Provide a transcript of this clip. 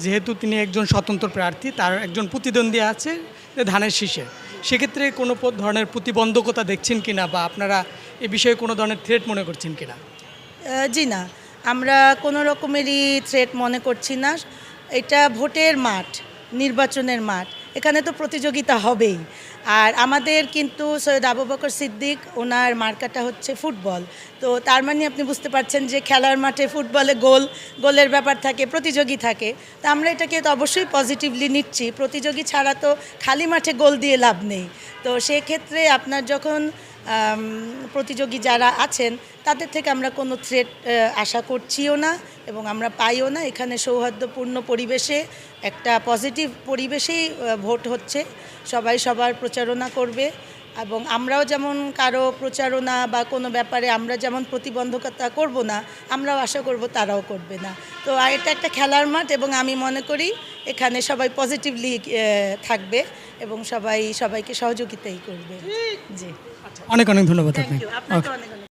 যেহেতু তিনি একজন স্বতন্ত্র প্রার্থী, তার একজন প্রতিদ্বন্দ্বী আছে ধানের শীষে, সেক্ষেত্রে কোনো ধরনের প্রতিবন্ধকতা দেখছেন কিনা বা আপনারা এ বিষয়ে কোনো ধরনের থ্রেট মনে করছেন কিনা? জি না, আমরা কোনো রকমেরই থ্রেট মনে করছি না। এটা ভোটের মাঠ, নির্বাচনের মাঠ, এখানে তো প্রতিযোগিতা হবেই। আর আমাদের কিন্তু সৈয়দ আবু বকর সিদ্দিক, ওনার মার্কাটা হচ্ছে ফুটবল। তো তার মানে আপনি বুঝতে পারছেন যে খেলার মাঠে ফুটবলে গোলের ব্যাপার থাকে, প্রতিযোগী থাকে। তো আমরা এটাকে তো অবশ্যই পজিটিভলি নিচ্ছি। প্রতিযোগী ছাড়া তো খালি মাঠে গোল দিয়ে লাভ নেই। তো সেক্ষেত্রে আপনার যখন প্রতিযোগী যারা আছেন তাদের থেকে আমরা কোনো থ্রেট আশা করছিও না এবং আমরা পাইও না। এখানে সৌহার্দ্যপূর্ণ পরিবেশে, একটা পজিটিভ পরিবেশেই ভোট হচ্ছে। সবাই সবার প্রচারণা করবে এবং আমরাও যেমন কারো প্রচারণা বা কোনো ব্যাপারে আমরা যেমন প্রতিবন্ধকতা করব না, আমরাও আশা করব তারাও করবে না। তো এটা একটা খেলার মাঠ এবং আমি মনে করি এখানে সবাই পজিটিভলি থাকবে এবং সবাইকে সহযোগিতাই করবে। জি, অনেক অনেক ধন্যবাদ থ্যাংক আপনাকে। ইউ, আপনাকে ওকে। অনেক